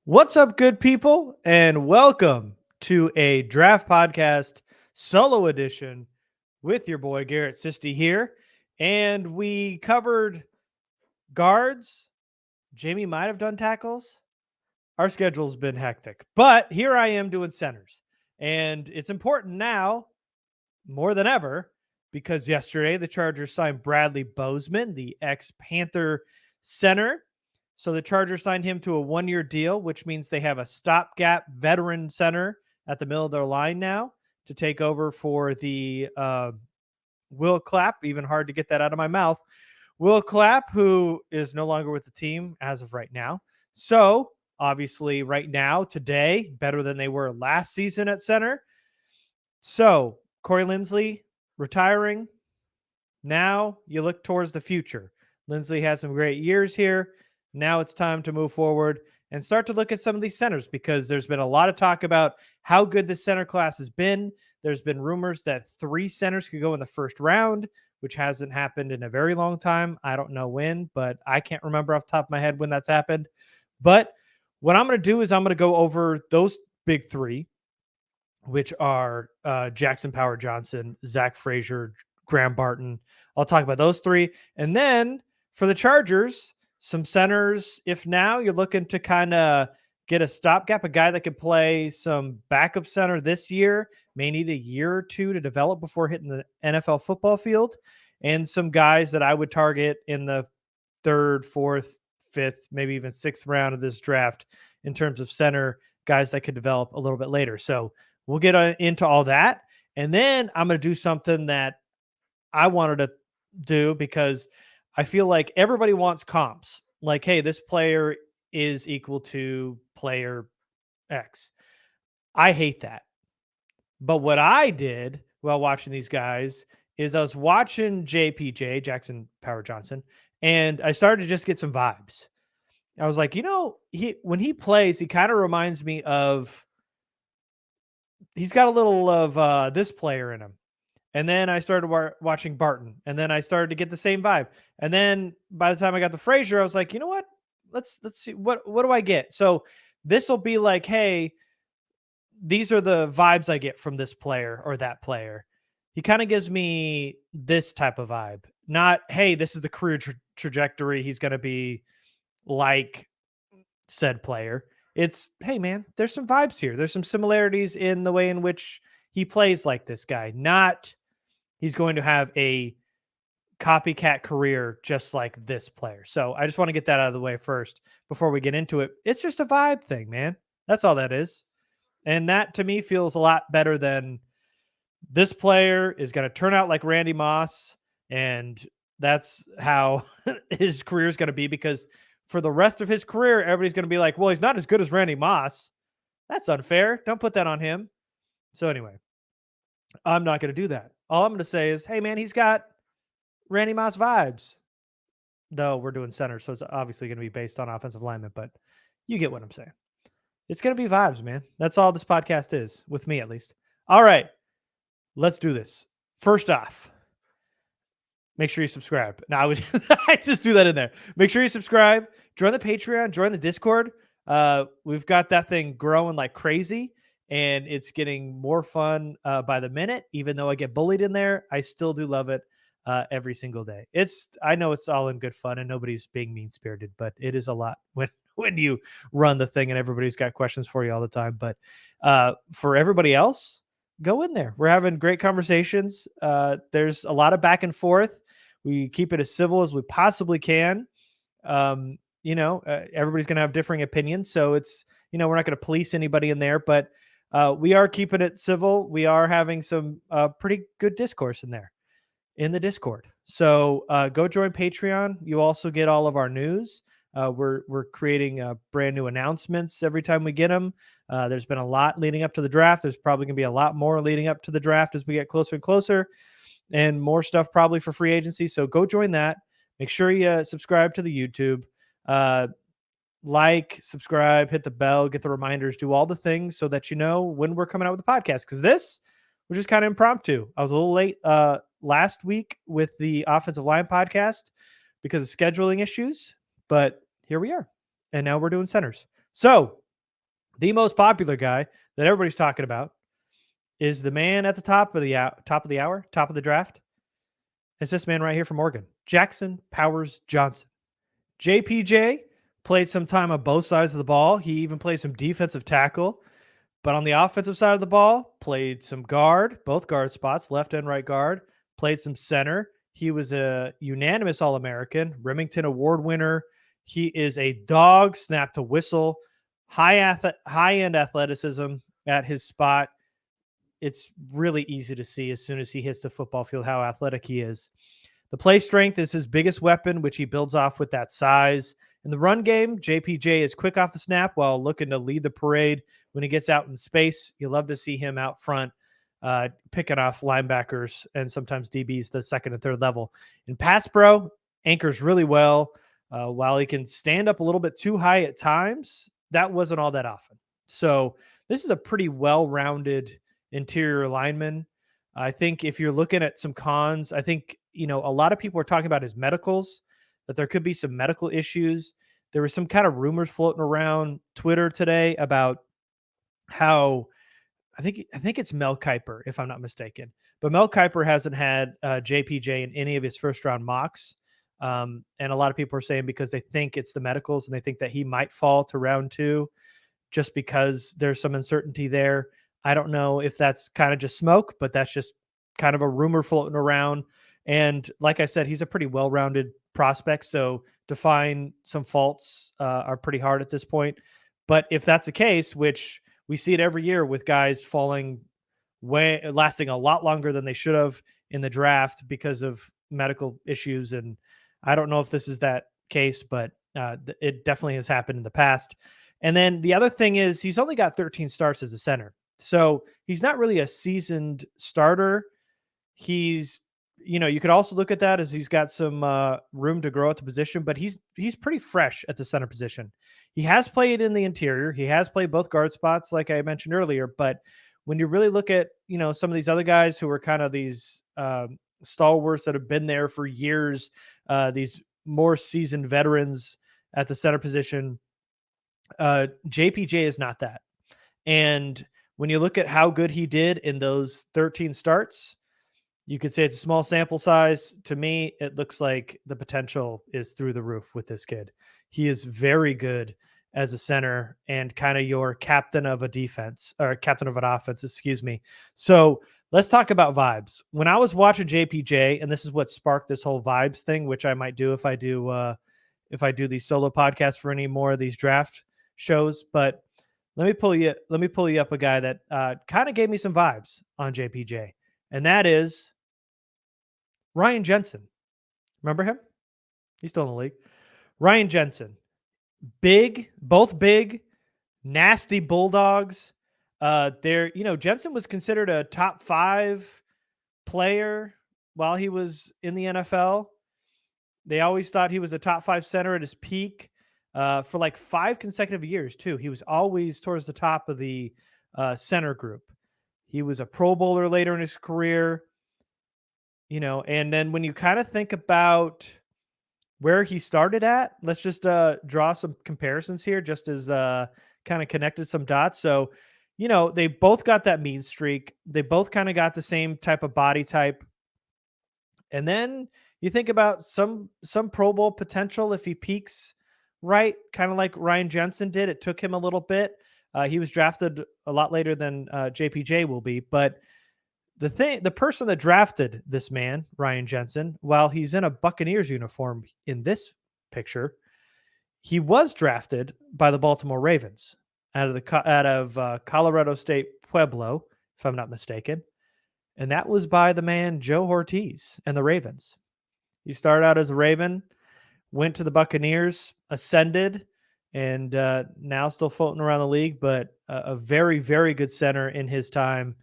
What's up, good people, and welcome to a draft podcast solo edition with your boy Garrett Sisti here. And we covered guards. Jamie might have done tackles. Our schedule's been hectic, but here I am doing centers. And it's important now more than ever because yesterday the Chargers signed Bradley Bozeman, the ex-Panther center. So the Chargers signed him to a one-year deal, which means they have a stopgap veteran center at the middle of their line now to take over for the Will Clapp. Even hard to get that out of my mouth. Will Clapp, who is no longer with the team as of right now. So obviously right now, today, better than they were last season at center. So Corey Linsley retiring. Now you look towards the future. Linsley had some great years here. Now it's time to move forward and start to look at some of these centers because there's been a lot of talk about how good the center class has been. There's been rumors that 3 centers could go in the first round, which hasn't happened in a very long time. I don't know when, but I can't remember off the top of my head when that's happened. But what I'm going to do is I'm going to go over those big 3, which are Jackson Power Johnson, Zach Frazier, Graham Barton. I'll talk about those 3. And then for the Chargers, some centers. If now you're looking to kind of get a stopgap, a guy that could play some backup center this year, may need a year or 2 to develop before hitting the NFL football field, and some guys that I would target in the 3rd, 4th, 5th, maybe even 6th round of this draft in terms of center guys that could develop a little bit later. So we'll get into all that. And then I'm going to do something that I wanted to do because I feel like everybody wants comps. Like, hey, this player is equal to player X. I hate that. But what I did while watching these guys is I was watching JPJ, Jackson Power Johnson, and I started to just get some vibes. I was like, when he plays, he kind of reminds me of, he's got a little of this player in him. And then I started watching Barton, and then I started to get the same vibe. And then by the time I got to Frazier, I was like, you know what? Let's see what do I get? So this will be like, hey, these are the vibes I get from this player or that player. He kind of gives me this type of vibe. Not, hey, this is the career trajectory. He's going to be like said player. It's, hey, man, there's some vibes here. There's some similarities in the way in which he plays like this guy. Not he's going to have a copycat career just like this player. So I just want to get that out of the way first before we get into it. It's just a vibe thing, man. That's all that is. And that to me feels a lot better than this player is going to turn out like Randy Moss. And that's how his career is going to be, because for the rest of his career, everybody's going to be like, well, he's not as good as Randy Moss. That's unfair. Don't put that on him. So anyway, I'm not going to do that. All I'm going to say is, hey, man, he's got Randy Moss vibes. Though we're doing center, so it's obviously going to be based on offensive lineman, but you get what I'm saying. It's going to be vibes, man. That's all this podcast is, with me at least. All right, let's do this. First off, make sure you subscribe. Now, I just do that in there. Make sure you subscribe. Join the Patreon. Join the Discord. We've got that thing growing like crazy, and it's getting more fun by the minute. Even though I get bullied in there, I still do love it every single day. I know it's all in good fun, and nobody's being mean-spirited, but it is a lot when you run the thing and everybody's got questions for you all the time. But for everybody else, go in there. We're having great conversations. There's a lot of back and forth. We keep it as civil as we possibly can. Everybody's going to have differing opinions. So it's, we're not going to police anybody in there, but we are keeping it civil. We are having some pretty good discourse in there in the Discord. So go join Patreon. You also get all of our news. We're creating brand new announcements every time we get them. There's been a lot leading up to the draft. There's probably going to be a lot more leading up to the draft as we get closer and closer, and more stuff probably for free agency. So go join that. Make sure you subscribe to the YouTube. Like, subscribe, hit the bell, get the reminders, do all the things so that you know when we're coming out with the podcast. Because this was just kind of impromptu. I was a little late last week with the offensive line podcast because of scheduling issues, but here we are. And now we're doing centers. So The most popular guy that everybody's talking about is the man at the top of the hour, top of the draft. It's this man right here from Oregon, Jackson Powers Johnson. JPJ played some time on both sides of the ball. He even played some defensive tackle. But on the offensive side of the ball, played some guard, both guard spots, left and right guard, played some center. He was a unanimous All-American, Remington Award winner. He is a dog, snap to whistle, high-end athleticism at his spot. It's really easy to see as soon as he hits the football field how athletic he is. The play strength is his biggest weapon, which he builds off with that size. In the run game, JPJ is quick off the snap while looking to lead the parade. When he gets out in space, you love to see him out front, picking off linebackers and sometimes DBs, the second and third level. In pass pro, anchors really well. While he can stand up a little bit too high at times, that wasn't all that often. So this is a pretty well-rounded interior lineman. I think if you're looking at some cons, I think, a lot of people are talking about his medicals, that there could be some medical issues. There were some kind of rumors floating around Twitter today about how I think it's Mel Kiper, if I'm not mistaken. But Mel Kiper hasn't had JPJ in any of his first round mocks. And a lot of people are saying because they think it's the medicals and they think that he might fall to round 2 just because there's some uncertainty there. I don't know if that's kind of just smoke, but that's just kind of a rumor floating around. And like I said, he's a pretty well-rounded prospect. So to find some faults are pretty hard at this point. But if that's the case, which we see it every year with guys lasting a lot longer than they should have in the draft because of medical issues. And I don't know if this is that case, but it definitely has happened in the past. And then the other thing is he's only got 13 starts as a center. So he's not really a seasoned starter. He's, you could also look at that as he's got some room to grow at the position, but he's pretty fresh at the center position. He has played in the interior. He has played both guard spots, like I mentioned earlier. But when you really look at, some of these other guys who are kind of these stalwarts that have been there for years, these more seasoned veterans at the center position, JPJ is not that. And when you look at how good he did in those 13 starts, you could say it's a small sample size. To me, it looks like the potential is through the roof with this kid. He is very good as a center and kind of your captain of a defense or captain of an offense, excuse me. So let's talk about vibes. When I was watching JPJ, and this is what sparked this whole vibes thing, which I might do if I do these solo podcasts for any more of these draft shows. But let me pull you up a guy that kind of gave me some vibes on JPJ, and that is Ryan Jensen. Remember him? He's still in the league. Ryan Jensen, both big, nasty Bulldogs. Jensen was considered a top 5 player while he was in the NFL. They always thought he was a top 5 center at his peak for like 5 consecutive years too. He was always towards the top of the center group. He was a Pro Bowler later in his career. And then when you kind of think about where he started at, let's just draw some comparisons here, just as kind of connected some dots. So, they both got that mean streak. They both kind of got the same type of body type. And then you think about some Pro Bowl potential if he peaks right, kind of like Ryan Jensen did. It took him a little bit. He was drafted a lot later than JPJ will be, but the person that drafted this man, Ryan Jensen, while he's in a Buccaneers uniform in this picture, he was drafted by the Baltimore Ravens out of Colorado State Pueblo, if I'm not mistaken. And that was by the man Joe Ortiz and the Ravens. He started out as a Raven, went to the Buccaneers, ascended, and now still floating around the league, but a very, very good center in his time.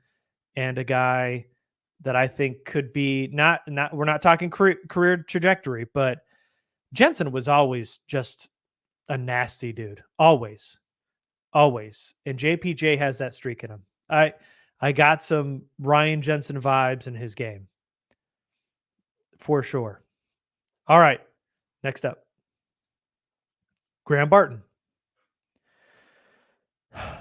And a guy that I think could be not we're not talking career trajectory, but Jensen was always just a nasty dude. Always. And JPJ has that streak in him. I got some Ryan Jensen vibes in his game. For sure. All right. Next up. Graham Barton.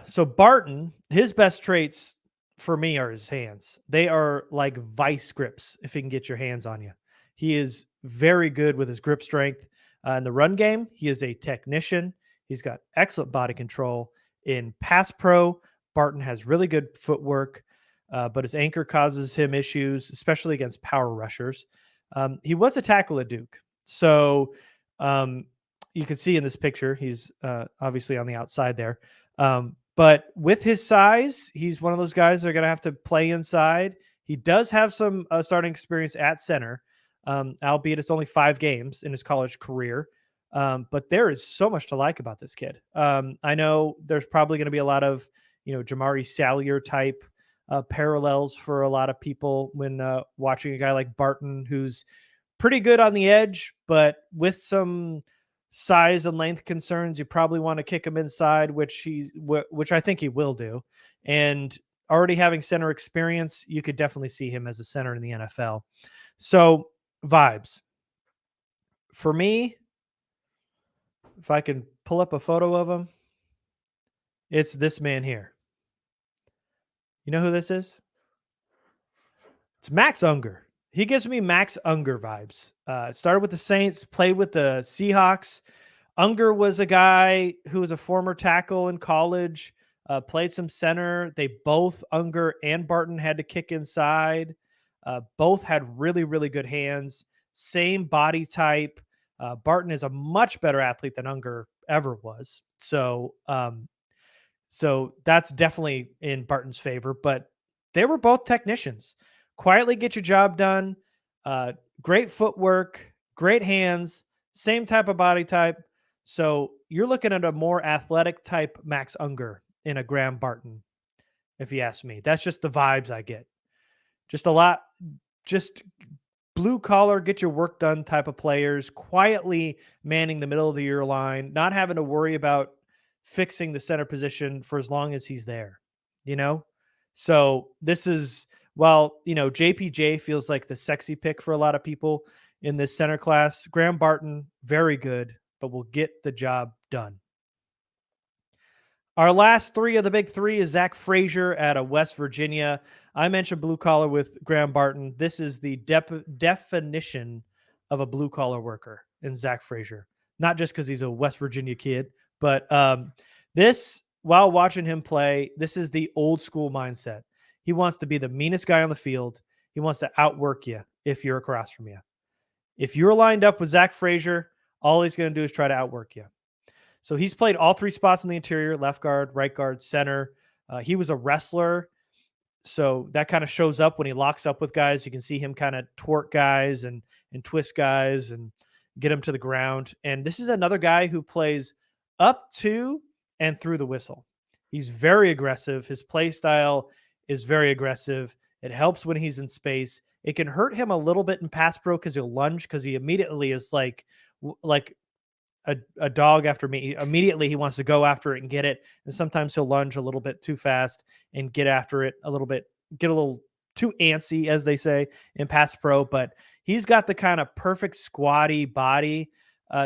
So Barton, his best traits for me are his hands. They are like vice grips if he can get your hands on you. He is very good with his grip strength. In the run game, he is a technician. He's got excellent body control. In pass pro, Barton has really good footwork, but his anchor causes him issues, especially against power rushers. He was a tackle at Duke. So um, you can see in this picture, he's obviously on the outside there. But with his size, he's one of those guys that are going to have to play inside. He does have some starting experience at center, albeit it's only 5 games in his college career. But there is so much to like about this kid. I know there's probably going to be a lot of, Jamari Salyer type parallels for a lot of people when watching a guy like Barton, who's pretty good on the edge, but with some size and length concerns, you probably want to kick him inside, which I think he will do. And already having center experience, you could definitely see him as a center in the NFL. So vibes for me, if I can pull up a photo of him, it's this man here. You know who this is? It's Max Unger. He gives me Max Unger vibes. Started with the Saints, played with the Seahawks. Unger was a guy who was a former tackle in college, played some center. They both, Unger and Barton, had to kick inside. Both had really, really good hands, same body type. Barton is a much better athlete than Unger ever was. So that's definitely in Barton's favor, but they were both technicians. Quietly get your job done. Great footwork, great hands, same type of body type. So you're looking at a more athletic type Max Unger in a Graham Barton, if you ask me. That's just the vibes I get. Just blue collar, get your work done type of players, quietly manning the middle of the year line, not having to worry about fixing the center position for as long as he's there, you know? So this is, while, JPJ feels like the sexy pick for a lot of people in this center class, Graham Barton, very good, but will get the job done. Our last 3 of the big 3 is Zach Frazier out of West Virginia. I mentioned blue collar with Graham Barton. This is the definition of a blue collar worker in Zach Frazier. Not just because he's a West Virginia kid, but while watching him play, this is the old school mindset. He wants to be the meanest guy on the field. He wants to outwork you if you're across from you. If you're lined up with Zach Frazier, all he's going to do is try to outwork you. So he's played all 3 spots in the interior: left guard, right guard, center. He was a wrestler, so that kind of shows up when he locks up with guys. You can see him kind of twerk guys and twist guys and get them to the ground. And this is another guy who plays up to and through the whistle. He's very aggressive. His play style is very aggressive. It helps when he's in space. It can hurt him a little bit in pass pro because he'll lunge, because he immediately is like a dog after me. Immediately he wants to go after it and get it. And sometimes he'll lunge a little bit too fast and get after it a little bit, get a little too antsy, as they say in pass pro. But he's got the kind of perfect squatty body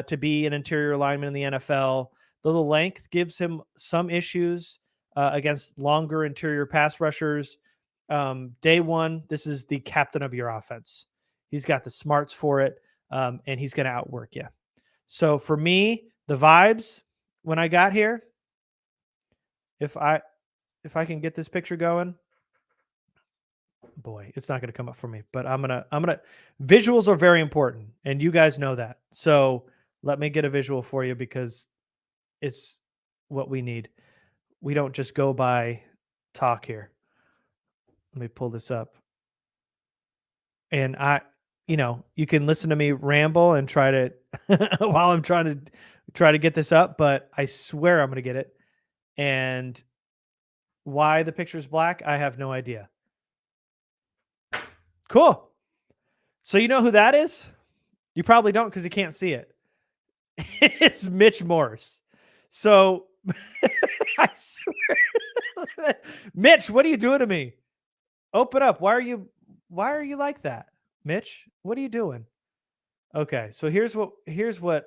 to be an interior lineman in the NFL. The length gives him some issues against longer interior pass rushers. Day one, this is the captain of your offense. He's got the smarts for it, and he's going to outwork you. So for me, the vibes when I got here, if I can get this picture going, boy, it's not going to come up for me, but I'm going to visuals are very important, and you guys know that. So let me get a visual for you, because it's what we need. We don't just go by talk here. Let me pull this up. And you can listen to me ramble and try to while I'm trying to get this up, but I swear I'm going to get it. And why the picture's black, I have no idea. Cool. So you know who that is? You probably don't, because you can't see it. It's Mitch Morse. So I swear. Mitch, what are you doing to me? Open up. Why are you like that? Mitch, what are you doing? Okay, so here's what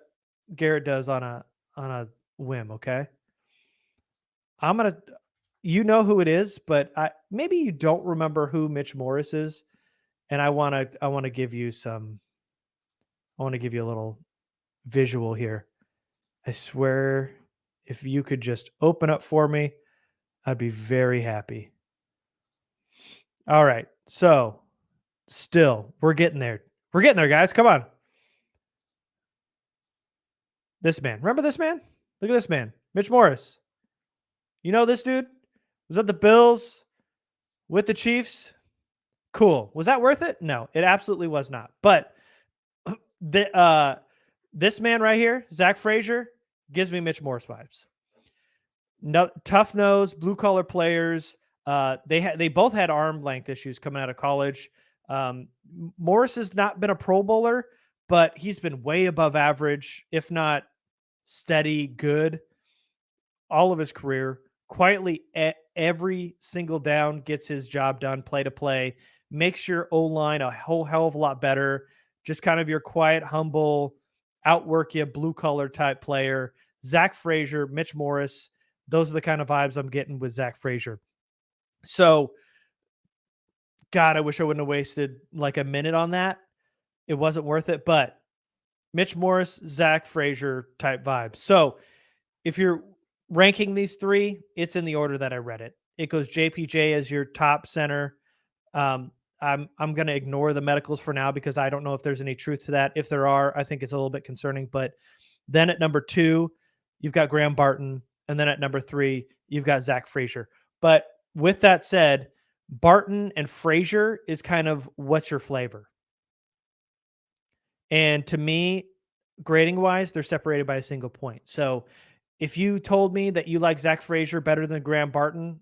Garrett does on a whim, okay? I'm going to you know who it is, but maybe you don't remember who Mitch Morris is, and I want to give you I want to give you a little visual here. I swear, if you could just open up for me, I'd be very happy. All right. So, still, we're getting there. We're getting there, guys. Come on. This man. Remember this man? Look at this man. Mitch Morris. You know this dude? Was that the Bills with the Chiefs? Cool. Was that worth it? No, it absolutely was not. But this man right here, Zach Frazier, gives me Mitch Morris vibes. No, tough nose, blue collar players. They both had arm length issues coming out of college. Morris has not been a Pro Bowler, but he's been way above average, if not steady, good, all of his career. Quietly, every single down gets his job done, play to play. Makes your O-line a whole hell of a lot better. Just kind of your quiet, humble, outwork you, blue collar type player. Zach Frazier, Mitch Morris. Those are the kind of vibes I'm getting with Zach Frazier. So, God, I wish I wouldn't have wasted like a minute on that. It wasn't worth it, but Mitch Morris, Zach Frazier type vibes. So, if you're ranking these three, it's in the order that I read it. It goes JPJ as your top center. I'm going to ignore the medicals for now because I don't know if there's any truth to that. If there are, I think it's a little bit concerning. But then at number 2, you've got Graham Barton. And then at number 3, you've got Zach Frazier. But with that said, Barton and Frazier is kind of what's your flavor. And to me, grading wise, they're separated by a single point. So if you told me that you like Zach Frazier better than Graham Barton,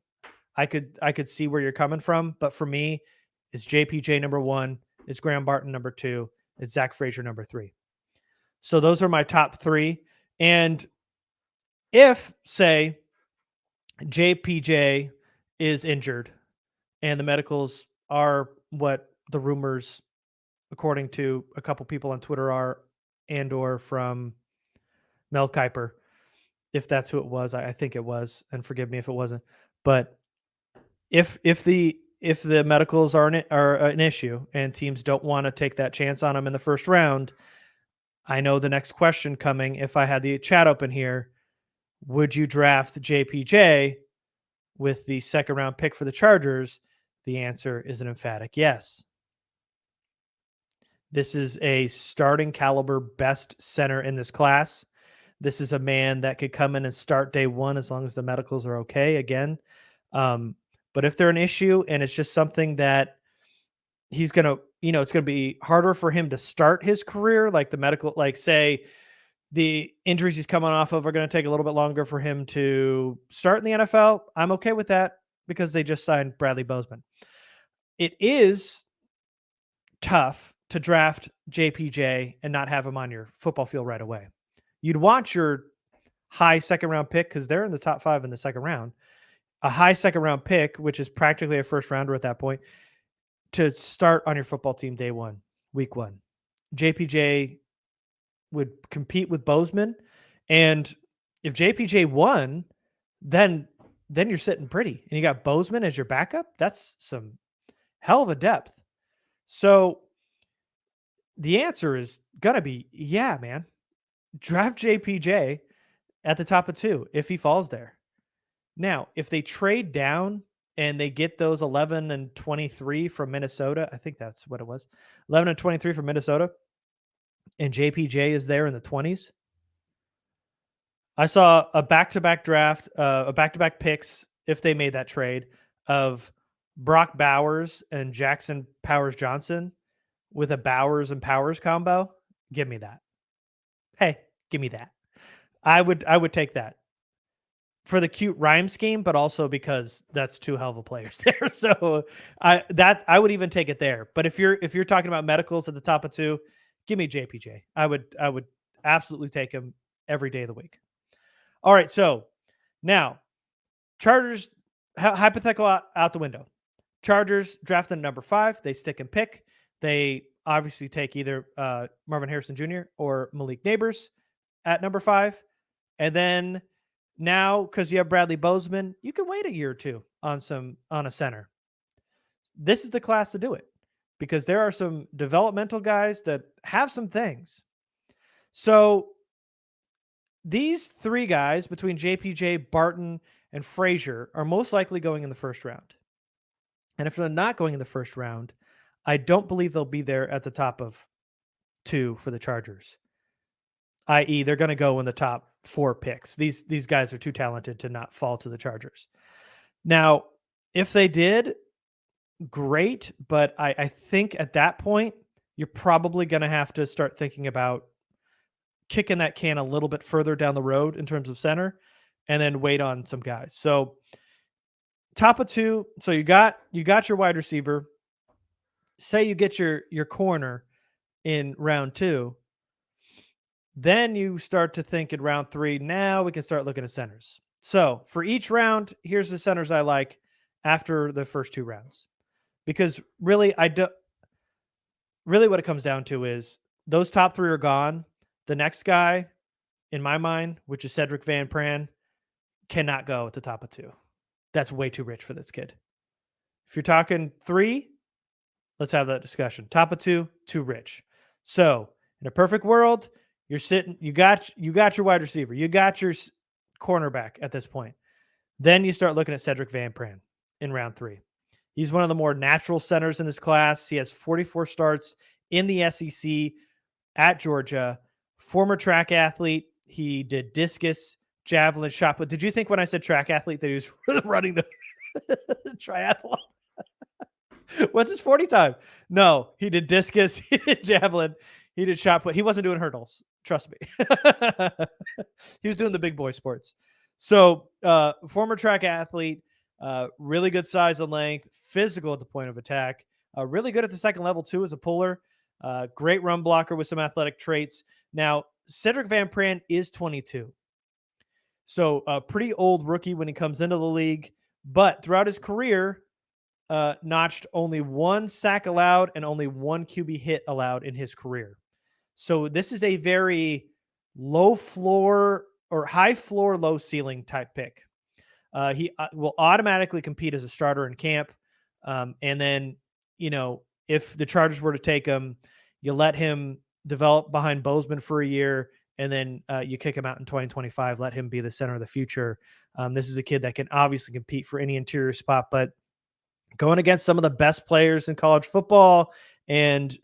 I could see where you're coming from. But for me, it's JPJ number 1, it's Graham Barton number 2, it's Zach Frazier number 3. So those are my top 3. And if, say, JPJ is injured and the medicals are what the rumors, according to a couple people on Twitter, are, and or from Mel Kiper, if that's who it was, I think it was, and forgive me if it wasn't. But if the medicals are an issue and teams don't want to take that chance on them in the first round, I know the next question coming, if I had the chat open here, would you draft JPJ with the second round pick for the Chargers? The answer is an emphatic yes. This is a starting caliber best center in this class. This is a man that could come in and start day one as long as the medicals are okay again. But if they're an issue and it's just something that he's going to, it's going to be harder for him to start his career, like the medical, like say the injuries he's coming off of are going to take a little bit longer for him to start in the NFL. I'm okay with that because they just signed Bradley Bozeman. It is tough to draft JPJ and not have him on your football field right away. You'd want your high second round pick because they're in the top 5 in the second round. A high second round pick, which is practically a first rounder at that point, to start on your football team day 1, week 1. JPJ would compete with Bozeman. And if JPJ won, then you're sitting pretty. And you got Bozeman as your backup. That's some hell of a depth. So the answer is going to be, yeah, man. Draft JPJ at the top of 2 if he falls there. Now, if they trade down and they get those 11 and 23 from Minnesota, I think that's what it was, 11 and 23 from Minnesota, and JPJ is there in the 20s. I saw a back-to-back draft, a back-to-back picks, if they made that trade, of Brock Bowers and Jackson Powers Johnson with a Bowers and Powers combo. Give me that. Hey, give me that. I would take that for the cute rhyme scheme, but also because that's 2 hell of a players there. So I would even take it there. But if you're talking about medicals at the top of 2, give me JPJ. I would absolutely take him every day of the week. All right, so now Chargers, hypothetical out the window. Chargers draft them number 5. They stick and pick. They obviously take either Marvin Harrison Jr. or Malik Neighbors at number 5. And then Now, because you have Bradley Bozeman, you can wait a year or two on a center. This is the class to do it because there are some developmental guys that have some things. So these three guys between JPJ, Barton, and Frazier are most likely going in the first round. And if they're not going in the first round, I don't believe they'll be there at the top of 2 for the Chargers. I.e., they're going to go in the top 4 picks. These guys are too talented to not fall to the Chargers. Now, if they did, great. But I think at that point, you're probably going to have to start thinking about kicking that can a little bit further down the road in terms of center and then wait on some guys. So top of 2. So you got your wide receiver. Say you get your corner in round 2. Then you start to think in round 3, now we can start looking at centers. So for each round, here's the centers I like after the first 2 rounds. Because really, what it comes down to is those top 3 are gone. The next guy, in my mind, which is Cedric Van Pran, cannot go at the top of 2. That's way too rich for this kid. If you're talking 3, let's have that discussion. Top of 2, too rich. So in a perfect world, you got your wide receiver, you got your cornerback at this point. Then you start looking at Cedric Van Pran in round 3. He's one of the more natural centers in this class. He has 44 starts in the SEC at Georgia. Former track athlete. He did discus, javelin, shot put. Did you think when I said track athlete that he was running the triathlon? What's his 40 time? No, he did discus, he did javelin, he did shot put. He wasn't doing hurdles. Trust me. He was doing the big boy sports. So former track athlete, really good size and length, physical at the point of attack, really good at the second level too as a puller, great run blocker with some athletic traits. Now, Cedric Van Pran is 22. So a pretty old rookie when he comes into the league, but throughout his career, notched only 1 sack allowed and only 1 QB hit allowed in his career. So this is a very low floor or high floor, low ceiling type pick. He will automatically compete as a starter in camp. And then, if the Chargers were to take him, you let him develop behind Bozeman for a year, and then you kick him out in 2025, let him be the center of the future. This is a kid that can obviously compete for any interior spot, but going against some of the best players in college football and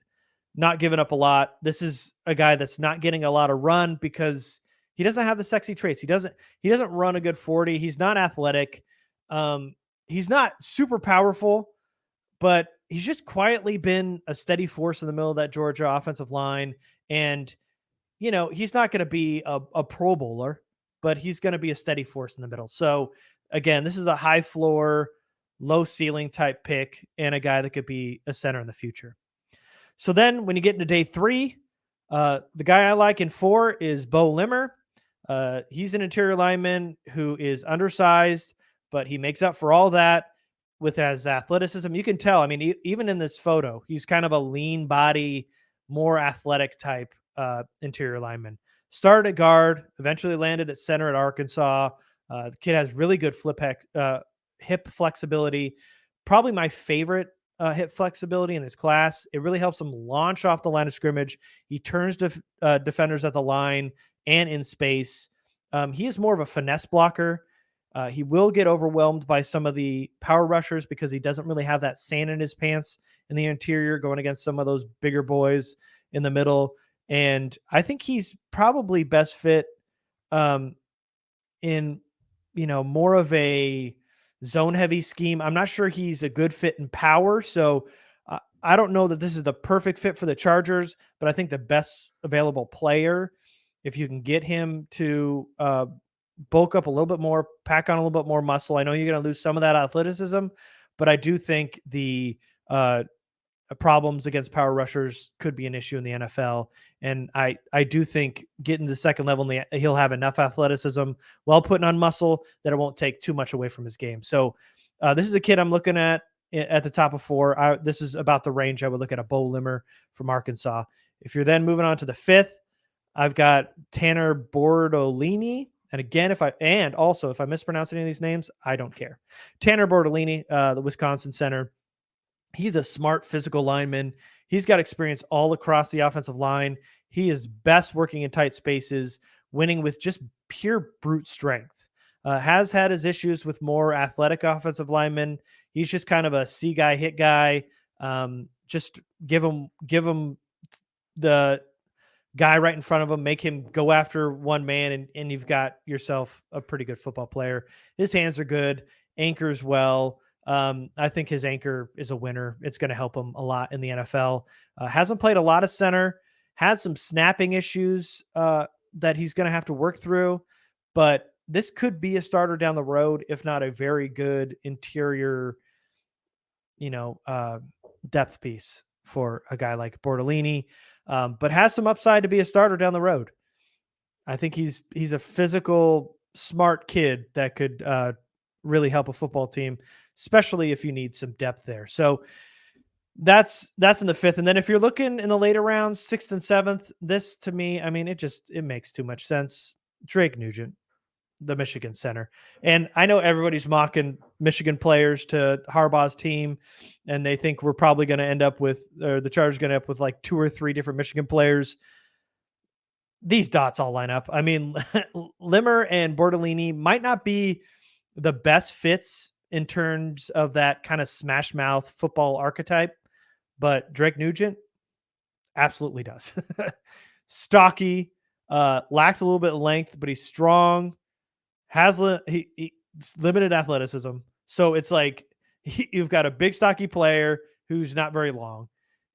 not giving up a lot. This is a guy that's not getting a lot of run because he doesn't have the sexy traits. He doesn't run a good 40. He's not athletic. He's not super powerful, but he's just quietly been a steady force in the middle of that Georgia offensive line. And, he's not going to be a Pro Bowler, but he's going to be a steady force in the middle. So again, this is a high floor, low ceiling type pick and a guy that could be a center in the future. So then when you get into day 3, the guy I like in 4 is Bo Limmer. He's an interior lineman who is undersized, but he makes up for all that with his athleticism. You can tell, even in this photo, he's kind of a lean body, more athletic type interior lineman. Started at guard, eventually landed at center at Arkansas. The kid has really good hip flexibility. Probably my favorite hip flexibility in this class. It really helps him launch off the line of scrimmage. He turns defenders at the line and in space. He is more of a finesse blocker. He will get overwhelmed by some of the power rushers because he doesn't really have that sand in his pants in the interior going against some of those bigger boys in the middle. And I think he's probably best fit in, more of a zone heavy scheme. I'm not sure he's a good fit in power. So I don't know that this is the perfect fit for the Chargers, but I think the best available player, if you can get him to bulk up a little bit more, pack on a little bit more muscle. I know you're going to lose some of that athleticism, but I do think the problems against power rushers could be an issue in the NFL. And I do think getting to the second level, he'll have enough athleticism while putting on muscle that it won't take too much away from his game. So this is a kid I'm looking at the top of 4. This is about the range I would look at a Bo Limmer from Arkansas. If you're then moving on to the 5th, I've got Tanner Bordolini. And again, if I mispronounce any of these names, I don't care. Tanner Bortolini, the Wisconsin center. He's a smart physical lineman. He's got experience all across the offensive line. He is best working in tight spaces, winning with just pure brute strength. Has had his issues with more athletic offensive linemen. He's just kind of a see guy, hit guy. Just give him the guy right in front of him, make him go after one man, and you've got yourself a pretty good football player. His hands are good, anchors well. I think his anchor is a winner. It's going to help him a lot in the NFL. Hasn't played a lot of center, had some snapping issues that he's going to have to work through, but this could be a starter down the road, if not a very good interior, depth piece for a guy like Bortolini, but has some upside to be a starter down the road. I think he's a physical, smart kid that could really help a football team, especially if you need some depth there. So that's in the 5th. And then if you're looking in the later rounds, 6th and 7th, this to me, I mean, it makes too much sense. Drake Nugent, the Michigan center. And I know everybody's mocking Michigan players to Harbaugh's team, and they think we're probably going to end up with, or the Chargers going to end up with like 2 or 3 different Michigan players. These dots all line up. I mean, Limmer and Bortolini might not be the best fits in terms of that kind of smash mouth football archetype, but Drake Nugent absolutely does. Stocky, lacks a little bit of length, but he's strong, has limited athleticism. So it's like you've got a big stocky player who's not very long.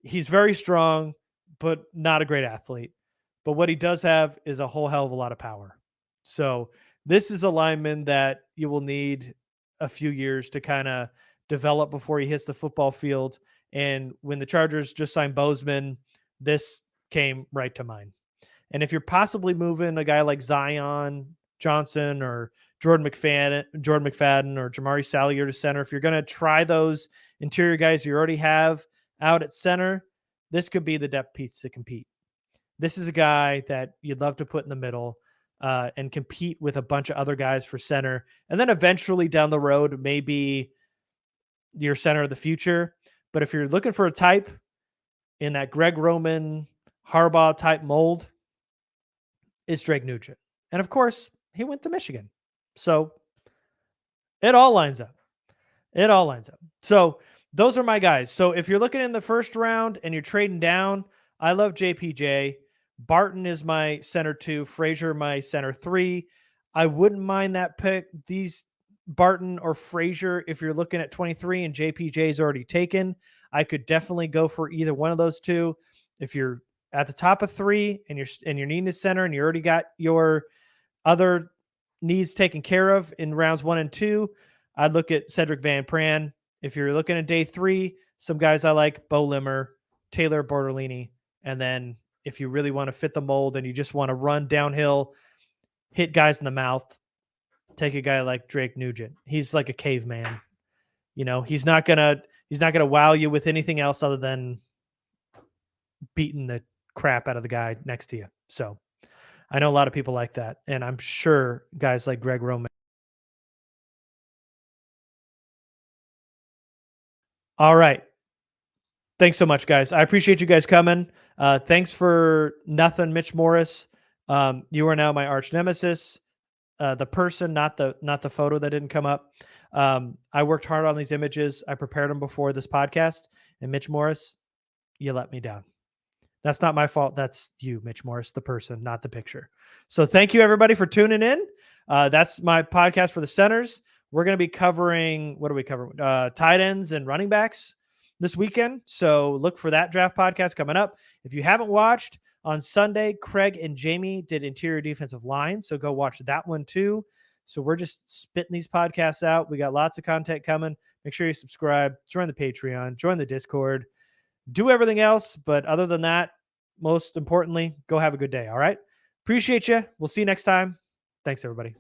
He's very strong, but not a great athlete. But what he does have is a whole hell of a lot of power. So this is a lineman that you will need a few years to kind of develop before he hits the football field. And when the Chargers just signed Bozeman, this came right to mind. And if you're possibly moving a guy like Zion Johnson or Jordan McFadden or Jamari Sallier to center, if you're going to try those interior guys you already have out at center, this could be the depth piece to compete. This is a guy that you'd love to put in the middle and compete with a bunch of other guys for center. And then eventually down the road, maybe your center of the future. But if you're looking for a type in that Greg Roman, Harbaugh type mold, it's Drake Nugent. And of course, he went to Michigan. So it all lines up. So those are my guys. So if you're looking in the first round and you're trading down, I love JPJ. Barton is my center 2, Frazier my center 3. I wouldn't mind that pick. These Barton or Frazier, if you're looking at 23 and JPJ is already taken, I could definitely go for either one of those two. If you're at the top of 3 and you're needing a center and you already got your other needs taken care of in rounds 1 and 2, I'd look at Cedric Van Pran. If you're looking at day 3, some guys I like, Bo Limmer, Taylor Bortolini, and then if you really want to fit the mold and you just want to run downhill, hit guys in the mouth, take a guy like Drake Nugent. He's like a caveman. He's not gonna wow you with anything else other than beating the crap out of the guy next to you. So I know a lot of people like that, and I'm sure guys like Greg Roman. All right. Thanks so much, guys. I appreciate you guys coming. Thanks for nothing, Mitch Morris. You are now my arch nemesis. The person, not the photo that didn't come up. I worked hard on these images. I prepared them before this podcast. And Mitch Morris, you let me down. That's not my fault. That's you, Mitch Morris, the person, not the picture. So thank you, everybody, for tuning in. That's my podcast for the centers. We're going to be covering, what are we covering? Tight ends and running backs this weekend. So look for that draft podcast coming up. If you haven't watched, on Sunday, Craig and Jamie did interior defensive line. So go watch that one too. So we're just spitting these podcasts out. We got lots of content coming. Make sure you subscribe, join the Patreon, join the Discord, do everything else. But other than that, most importantly, go have a good day. All right. Appreciate you. We'll see you next time. Thanks, everybody.